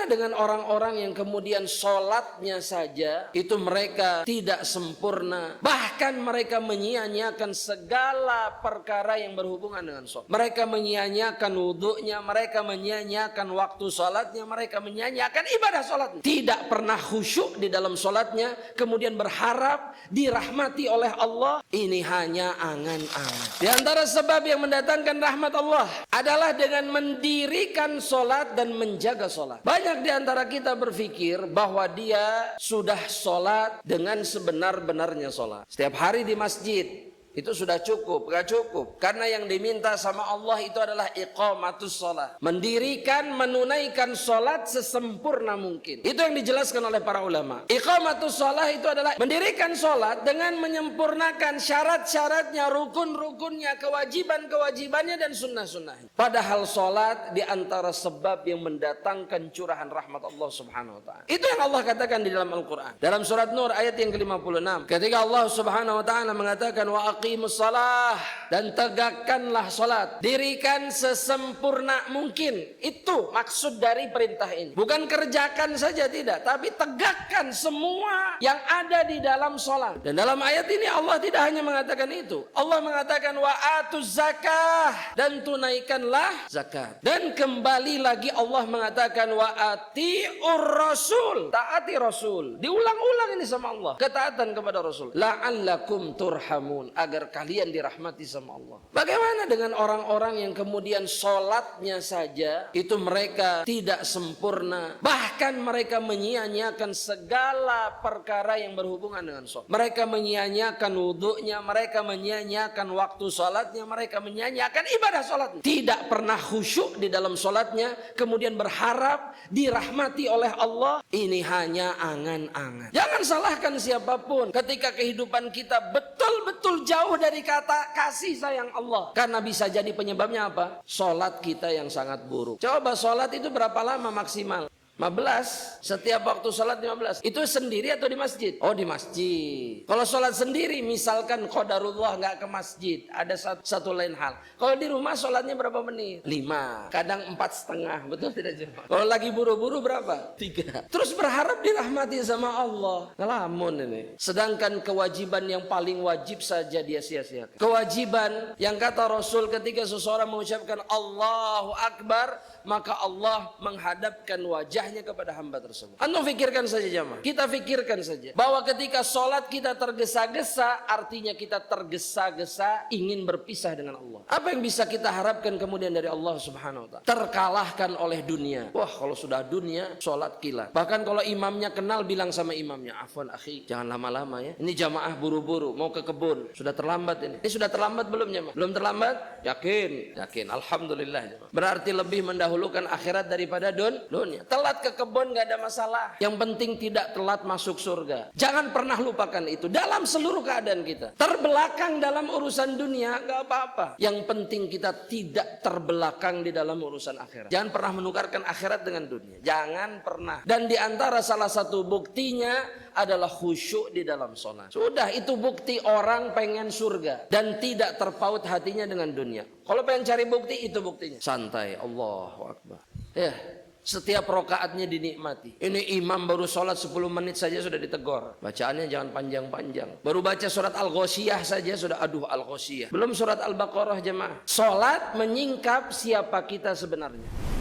Bagaimana dengan orang-orang yang kemudian sholatnya saja itu mereka tidak sempurna, bahkan mereka menyia-nyiakan segala perkara yang berhubungan dengan sholat. Mereka menyia-nyiakan wudhunya, mereka menyia-nyiakan waktu sholatnya, mereka menyia-nyiakan ibadah sholatnya. Tidak pernah khusyuk di dalam sholatnya, kemudian berharap dirahmati oleh Allah. Ini hanya angan-angan. Di antara sebab yang mendatangkan rahmat Allah adalah dengan mendirikan sholat dan menjaga sholat. Banyak di antara kita berpikir bahwa dia sudah sholat dengan sebenar-benarnya sholat. Setiap hari di masjid itu sudah cukup, gak cukup. Karena yang diminta sama Allah itu adalah iqamatus sholat, mendirikan, menunaikan sholat sesempurna mungkin. Itu yang dijelaskan oleh para ulama. Iqamatus sholat itu adalah mendirikan sholat dengan menyempurnakan syarat-syaratnya, rukun-rukunnya, kewajiban-kewajibannya, dan sunnah-sunnahnya. Padahal sholat diantara sebab yang mendatangkan curahan rahmat Allah subhanahu wa ta'ala. Itu yang Allah katakan di dalam Al-Quran. Dalam surat Nur ayat yang ke-56. Ketika Allah subhanahu wa ta'ala mengatakan aqimus shalah, dan tegakkanlah salat, dirikan sesempurna mungkin. Itu maksud dari perintah ini. Bukan kerjakan saja, tidak, tapi tegakkan semua yang ada di dalam salat. Dan dalam ayat ini Allah tidak hanya mengatakan itu. Allah mengatakan wa atuz zakah, dan tunaikanlah zakat. Dan kembali lagi Allah mengatakan wa atiur rasul, taati rasul. Diulang-ulang ini sama Allah, ketaatan kepada Rasul. La'allakum turhamun, agar kalian dirahmati sama Allah. Bagaimana dengan orang-orang yang kemudian sholatnya saja itu mereka tidak sempurna, bahkan mereka menyia-nyiakan segala perkara yang berhubungan dengan sholat. Mereka menyia-nyiakan wudhunya, mereka menyia-nyiakan waktu sholatnya, mereka menyia-nyiakan ibadah sholatnya. Tidak pernah khusyuk di dalam sholatnya, kemudian berharap dirahmati oleh Allah. Ini hanya angan-angan. Jangan salahkan siapapun ketika kehidupan kita betul-betul jauh dari kata kasih sayang Allah. Karena bisa jadi penyebabnya apa? Sholat kita yang sangat buruk. Coba sholat itu berapa lama maksimal? 15. Setiap waktu sholat 15. Itu sendiri atau di masjid? Oh, di masjid. Kalau sholat sendiri, misalkan qadarullah nggak ke masjid, ada satu lain hal. Kalau di rumah sholatnya berapa menit? 5. Kadang 4,5. Betul tidak jemaah? Kalau lagi buru-buru berapa? 3. Terus berharap dirahmati sama Allah. Ngelamun ini. Sedangkan kewajiban yang paling wajib saja dia sia-siakan. Kewajiban yang kata Rasul ketika seseorang mengucapkan Allahu Akbar, maka Allah menghadapkan wajahnya kepada hamba tersebut. Anda pikirkan saja jamaah. Kita pikirkan saja bahwa ketika sholat kita tergesa-gesa, artinya kita tergesa-gesa ingin berpisah dengan Allah. Apa yang bisa kita harapkan kemudian dari Allah subhanahu wa ta'ala? Terkalahkan oleh dunia. Wah, kalau sudah dunia, sholat kilat. Bahkan kalau imamnya kenal, bilang sama imamnya, afwan akhi, jangan lama-lama ya. Ini jamaah buru-buru, mau ke kebun. Sudah terlambat ini. Ini sudah terlambat belum jamaah? Belum terlambat? Yakin? Yakin. Alhamdulillah jamaah. Berarti lebih mendahulukan akhirat daripada dunia. Telat ke kebun gak ada masalah. Yang penting tidak telat masuk surga. Jangan pernah lupakan itu dalam seluruh keadaan kita. Terbelakang dalam urusan dunia gak apa-apa. Yang penting kita tidak terbelakang di dalam urusan akhirat. Jangan pernah menukarkan akhirat dengan dunia. Jangan pernah. Dan di antara salah satu buktinya adalah khusyuk di dalam sholat. Sudah, itu bukti orang pengen surga dan tidak terpaut hatinya dengan dunia. Kalau pengen cari bukti, itu buktinya. Santai, Allahu Akbar. Ya, setiap rokaatnya dinikmati. Ini imam baru sholat 10 menit saja sudah ditegur. Bacaannya jangan panjang-panjang. Baru baca surat Al-Ghasyiyah saja sudah aduh Al-Ghasyiyah. Belum surat Al-Baqarah jemaah. Sholat menyingkap siapa kita sebenarnya.